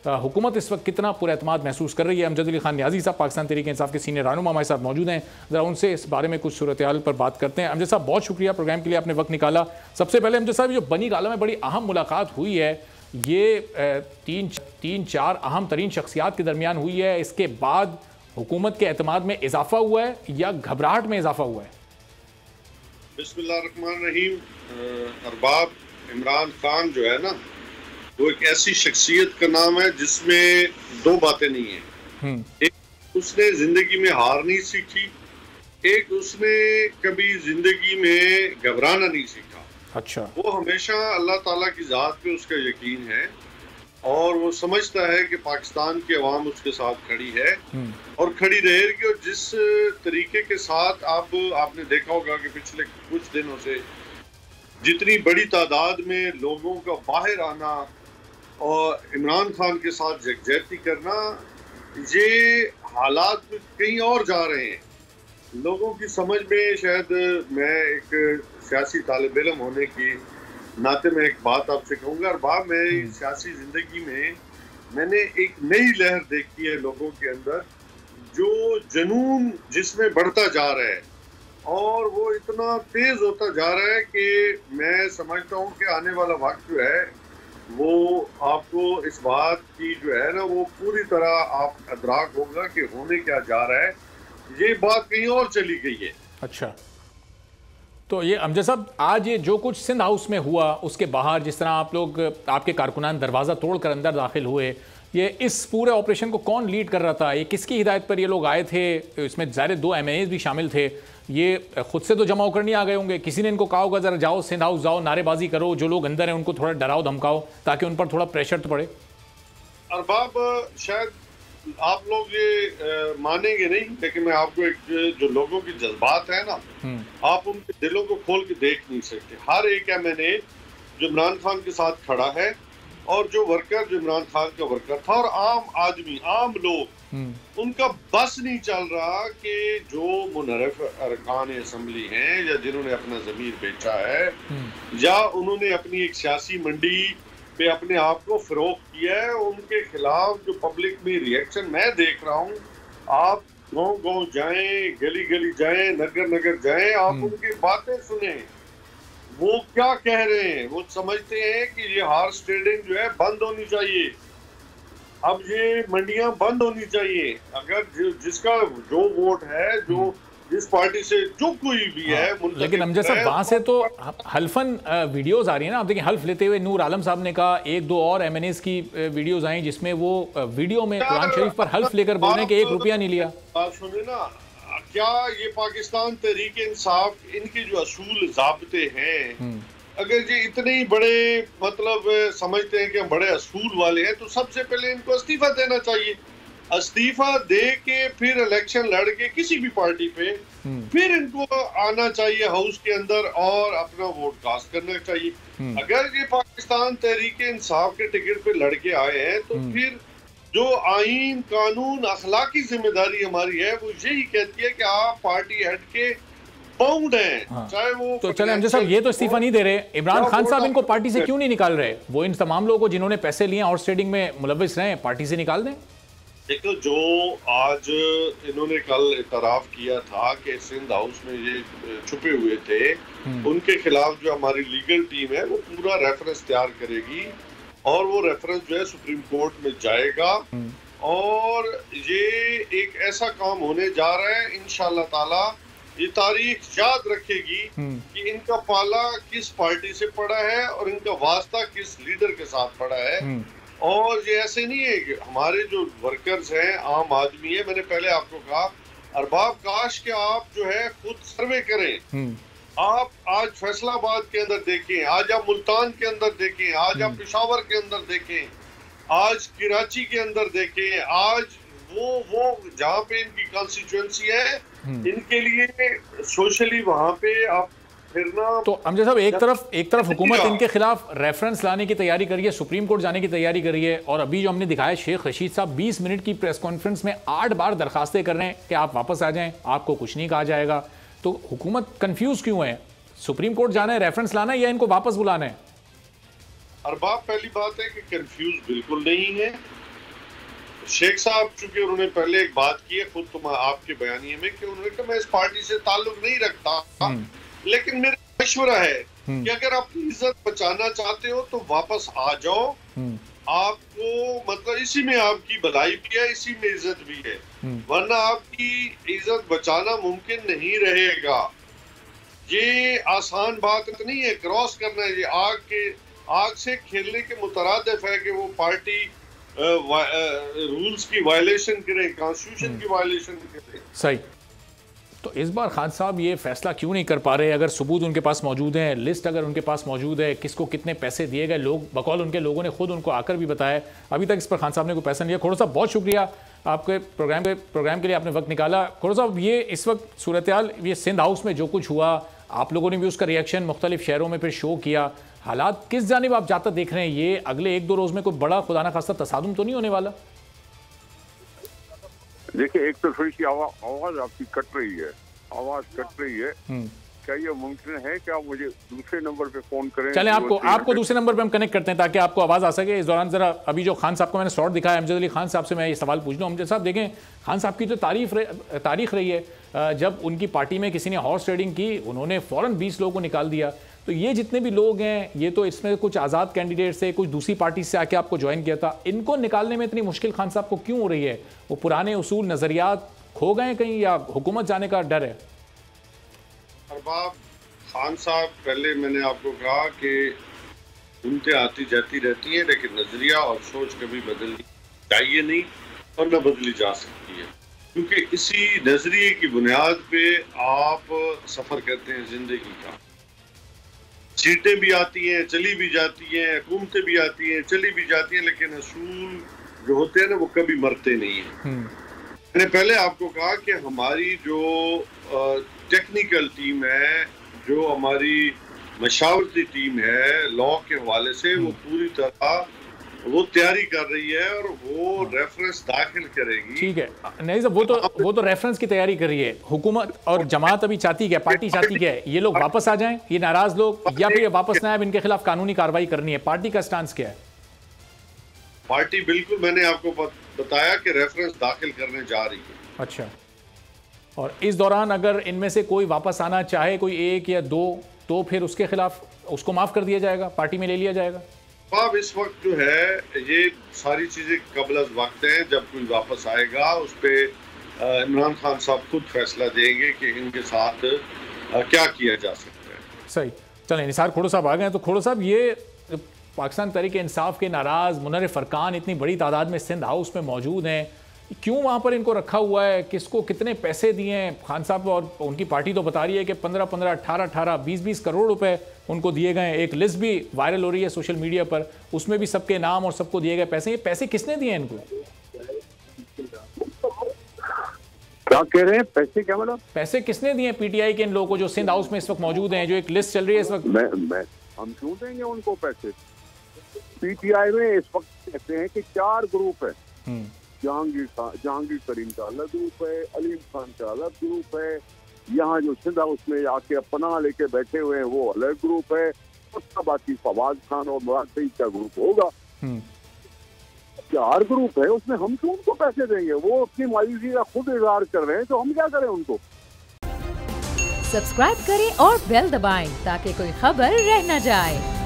हुकूमत इस वक्त कितना पुरएतमाद महसूस कर रही है? अमजद अली खान न्याजी साहब पाकिस्तान तहरीक इंसाफ के सीनियर रहनुमा हमारे साथ मौजूद हैं, ज़रा उनसे इस बारे में कुछ सूरत हाल पर बात करते हैं। अमजद साहब, बहुत शुक्रिया प्रोग्राम के लिए, आपने वक्त निकाला। सबसे पहले अमजद साहब, जो बनी गाला में बड़ी अहम मुलाकात हुई है, ये तीन चार अहम तरीन शख्सियात के दरमियान हुई है, इसके बाद हुकूमत के एतमाद में इजाफा हुआ है या घबराहट में इजाफा हुआ है? बिस्मिल्लाहिर्रहमानिर्रहीम। अरबाब इमरान खान जो है ना, वो एक ऐसी शख्सियत का नाम है जिसमें दो बातें नहीं है। एक, उसने जिंदगी में हार नहीं सीखी, एक उसने कभी जिंदगी में घबराना नहीं सीखा। अच्छा। वो हमेशा अल्लाह ताला की जात पे उसका यकीन है और वो समझता है कि पाकिस्तान की अवाम उसके साथ खड़ी है और खड़ी रहेगी। और जिस तरीके के साथ आपने देखा होगा कि पिछले कुछ दिनों से जितनी बड़ी तादाद में लोगों का बाहर आना और इमरान खान के साथ यकजहती करना, ये हालात कहीं और जा रहे हैं। लोगों की समझ में, शायद मैं एक सियासी तालिब इल्म होने की नाते में एक बात आपसे कहूँगा। अरबाब, मैं सियासी जिंदगी में मैंने एक नई लहर देखी है लोगों के अंदर, जो जुनून जिसमें बढ़ता जा रहा है और वो इतना तेज होता जा रहा है कि मैं समझता हूँ कि आने वाला वक्त जो है वो आपको इस बात की जो है ना, वो पूरी तरह आप अदराक होगा कि होने क्या जा रहा है। ये बात कहीं और चली गई है। अच्छा, तो ये अमजद साहब, आज ये जो कुछ सिंध हाउस में हुआ, उसके बाहर जिस तरह आप लोग, आपके कारकुनान दरवाज़ा तोड़कर अंदर दाखिल हुए, ये इस पूरे ऑपरेशन को कौन लीड कर रहा था? ये किसकी हिदायत पर ये लोग आए थे? इसमें ज़ाहिर 2 MNAs भी शामिल थे। ये खुद से तो जमा होकर नहीं आ गए होंगे, किसी ने इनको कहा होगा ज़रा जाओ सिंध हाउस जाओ, नारेबाजी करो, जो लोग अंदर हैं उनको थोड़ा डराओ धमकाओ ताकि उन पर थोड़ा प्रेशर तो पड़े। अरबाब, शायद आप लोग ये मानेंगे नहीं, लेकिन मैं आपको एक, जो लोगों की जज्बात है ना, आप उनके दिलों को खोल के देख नहीं सकते। हर एक MNA जो इमरान खान के साथ खड़ा है और जो वर्कर जो इमरान खान का वर्कर था, और आम आदमी, आम लोग, उनका बस नहीं चल रहा कि जो मुनरफ अरकान असम्बली हैं या जिन्होंने अपना ज़मीर बेचा है या उन्होंने अपनी एक सियासी मंडी पे अपने आप को फरोग किया है, उनके खिलाफ जो पब्लिक में रिएक्शन मैं देख रहा हूँ। आप गांव-गांव जाएं, गली गली जाएं, नगर नगर जाएं, आप उनकी बातें सुने, वो क्या कह रहे हैं। वो समझते हैं कि ये हॉर्स ट्रेडिंग जो है बंद होनी चाहिए, अब ये मंडियां बंद होनी चाहिए। अगर जिसका जो वोट है, जो जिस पार्टी से जो कोई भी है, लेकिन अमजद साहब, वहां से तो हल्फन वीडियोस आ रही है ना। आप देखिए, हल्फ लेते हुए नूर आलम साहब ने कहा, 1-2 और MNAs की वीडियोस आई जिसमें वो वीडियो में कुरान शरीफ पर हल्फ लेकर बोल रहे हैं कि 1 रुपया नहीं लिया। आप सुने ना, क्या ये पाकिस्तान तहरीक इंसाफ, इनके जो असूल ज़ाब्ते हैं, अगर ये इतने ही बड़े मतलब समझते हैं कि हम बड़े असूल वाले हैं, तो सबसे पहले इनको इस्तीफा देना चाहिए। इस्तीफा दे के फिर इलेक्शन लड़ के किसी भी पार्टी पे फिर इनको आना चाहिए हाउस के अंदर और अपना वोट कास्ट करना चाहिए। अगर ये पाकिस्तान तहरीक इंसाफ के टिकट पे लड़ के आए हैं, तो फिर जो आईन कानून अखलाकी जिम्मेदारी हमारी है, वो यही कहती है कि आप पार्टी हट के बाउंड हैं। हाँ। चाहे वो तो चले अमजद साहब, ये तो इस्तीफा नहीं दे रहे, इमरान खान साहब इनको पार्टी से क्यों नहीं निकाल रहे? वो इन तमाम लोगों को जिन्होंने पैसे लिए हॉर्स ट्रेडिंग में मुलविस रहे, पार्टी से निकाल दें। देखो, जो आज इन्होंने कल इतराफ किया था कि सिंध हाउस में ये छुपे हुए थे, उनके खिलाफ जो हमारी लीगल टीम है वो पूरा रेफरेंस तैयार करेगी और वो रेफरेंस जो है सुप्रीम कोर्ट में जाएगा और ये एक ऐसा काम होने जा रहा है, इंशाअल्लाह ताला ये तारीख याद रखेगी कि इनका पाला किस पार्टी से पड़ा है और इनका वास्ता किस लीडर के साथ पड़ा है। और ये ऐसे नहीं है कि हमारे जो वर्कर्स हैं, आम आदमी है, मैंने पहले आपको कहा, अरबाब, काश के आप जो है खुद सर्वे करें। आप आज फैसलाबाद के अंदर देखें, आज आप मुल्तान के अंदर देखें, आज आप पेशावर के अंदर देखें, आज कराची के अंदर देखें, आज वो जहाँ पे इनकी कॉन्स्टिट्यूएंसी है, इनके लिए सोशली वहाँ पे आप फिरना। तो अमजद साहब, एक तरफ हुकूमत इनके खिलाफ रेफरेंस लाने की तैयारी कर रही है, सुप्रीम कोर्ट जाने की तैयारी कर रही है, और अभी जो हमने दिखाया शेख रशीद साहब 20 मिनट की प्रेस कॉन्फ्रेंस में 8 बार दरखास्तें कर रहे हैं कि आप वापस आ जाएं, आपको कुछ नहीं कहा जाएगा। तो हुकूमत कंफ्यूज क्यों है? सुप्रीम कोर्ट जाना है, रेफरेंस लाना है, या इनको वापस बुलाना है? अरबाब, पहली बात है कि कंफ्यूज बिल्कुल नहीं है। शेख साहब चूंकि उन्होंने पहले एक बात की है खुद आपके बयानिए में कि उन्होंने कहा मैं इस पार्टी से ताल्लुक नहीं रखता, लेकिन मेरा मशवरा है कि अगर आप इज्जत बचाना चाहते हो तो वापस आ जाओ। आपको मतलब इसी में आपकी भलाई भी है, इसी में इज्जत भी है, वरना आपकी इज्जत बचाना मुमकिन नहीं रहेगा। ये आसान बात नहीं है, क्रॉस करना है। ये आग से खेलने के मुतरादिफ है कि वो पार्टी रूल्स की वायलेशन करे, कॉन्स्टिट्यूशन की वायलेशन करे। सही। तो इस बार खान साहब ये फैसला क्यों नहीं कर पा रहे? अगर सबूत उनके पास मौजूद हैं, लिस्ट अगर उनके पास मौजूद है, किसको कितने पैसे दिए गए, लोग बकौल उनके लोगों ने खुद उनको आकर भी बताया, अभी तक इस पर खान साहब ने कोई पैसा नहीं दिया। खोड़ो साहब बहुत शुक्रिया आपके प्रोग्राम के लिए आपने वक्त निकाला। खोड़ो साहब ये इस वक्त सूरत हाल, ये सिंध हाउस में जो कुछ हुआ, आप लोगों ने भी उसका रिएक्शन मुख्तलिफ शहरों में फिर शो किया, हालात किस जानिब आप जाता देख रहे हैं? ये अगले 1-2 रोज में कोई बड़ा खुदा ना खास्ता तसादुम तो नहीं होने वाला? देखिए, एक तो थोड़ी सी आवाज आपकी कट रही है, आवाज कट रही है। क्या ये मुमकिन है कि आप मुझे दूसरे नंबर पे फोन करें? चलें, आपको दूसरे नंबर पे हम कनेक्ट करते हैं ताकि आपको आवाज आ सके। इस दौरान जरा अभी जो खान साहब को मैंने शॉट दिखाया, अमजद अली खान साहब से मैं ये सवाल पूछ लूँ। अमजद साहब देखें, खान साहब की तो तारीख रही है, जब उनकी पार्टी में किसी ने हॉर्स ट्रेडिंग की, उन्होंने फौरन 20 लोगों को निकाल दिया। तो ये जितने भी लोग हैं, ये तो इसमें कुछ आज़ाद कैंडिडेट से, कुछ दूसरी पार्टी से आके आपको ज्वाइन किया था, इनको निकालने में इतनी मुश्किल खान साहब को क्यों हो रही है? वो पुराने उसूल नज़रियात खो गए कहीं, या हुकूमत जाने का डर है? अरबाब खान साहब, पहले मैंने आपको कहा कि उनते आती जाती रहती हैं, लेकिन नजरिया और सोच कभी बदलनी चाहिए नहीं और न बदली जा सकती है, क्योंकि इसी नजरिए की बुनियाद पे आप सफर करते हैं जिंदगी का। सीटें भी आती हैं, चली भी जाती हैं, हुकूमतें भी आती हैं, चली भी जाती हैं, लेकिन असूल जो होते हैं ना, वो कभी मरते नहीं है। मैंने पहले आपको कहा कि हमारी जो टेक्निकल टीम है, जो हमारी मशावरती टीम है लॉ के हवाले से, वो पूरी तरह वो तैयारी कर रही है और वो रेफरेंस दाखिल करेगी। ठीक है, नहीं साहब, वो तो रेफरेंस की तैयारी कर रही है। हुकूमत और जमात अभी चाहती क्या, पार्टी चाहती क्या है? ये लोग वापस आ जाएं, ये नाराज लोग, या फिर ये वापस ना आए, इनके खिलाफ कानूनी कार्रवाई करनी है? पार्टी का स्टांस क्या है? पार्टी बिल्कुल, मैंने आपको बताया कि रेफरेंस दाखिल करने जा रही है। अच्छा, और इस दौरान अगर इनमें से कोई वापस आना चाहे, कोई 1 या 2, तो फिर उसके खिलाफ उसको माफ कर दिया जाएगा, पार्टी में ले लिया जाएगा? अब इस वक्त जो है ये सारी चीजें कबल वक्त हैं, जब कोई वापस आएगा उस पर इमरान खान साहब खुद फैसला देंगे कि इनके साथ क्या किया जा सकता है। सही। चलें, निसार खोड़ो साहब आ गए हैं। तो खोड़ो साहब, ये पाकिस्तान तहरीक इंसाफ के नाराज मुनर्रिफ अरकान इतनी बड़ी तादाद में सिंध हाउस में मौजूद हैं, क्यों वहाँ पर इनको रखा हुआ है? किसको कितने पैसे दिए हैं? खान साहब और उनकी पार्टी तो बता रही है कि 15-15, 18-18, 20-20 करोड़ रुपए उनको दिए गए हैं। एक लिस्ट भी वायरल हो रही है सोशल मीडिया पर, उसमें भी सबके नाम और सबको दिए गए पैसे। ये पैसे किसने दिए हैं इनको? क्या कह रहे हैं? पैसे क्या मतलब? पैसे किसने दिए पीटीआई के इन लोगों को जो सिंध हाउस में इस वक्त मौजूद हैं, जो एक लिस्ट चल रही है इस वक्त? हम क्यों देंगे उनको पैसे? पीटीआई में इस वक्त कहते हैं कि 4 ग्रुप है। जहांगीर करीम का अलग ग्रुप है, अलीम खान का अलग ग्रुप है, यहाँ जो सिंध हाउस में आके पनाह लेके बैठे हुए हैं वो अलग ग्रुप है, उसका बाकी फवाद खान और मुराद सईद का ग्रुप होगा। 4 ग्रुप है, उसमें हम क्यों उनको पैसे देंगे? वो अपनी मायूसी का खुद इजहार कर रहे हैं, तो हम क्या करें उनको? सब्सक्राइब करें और बेल दबाएं ताकि कोई खबर रह न जाए।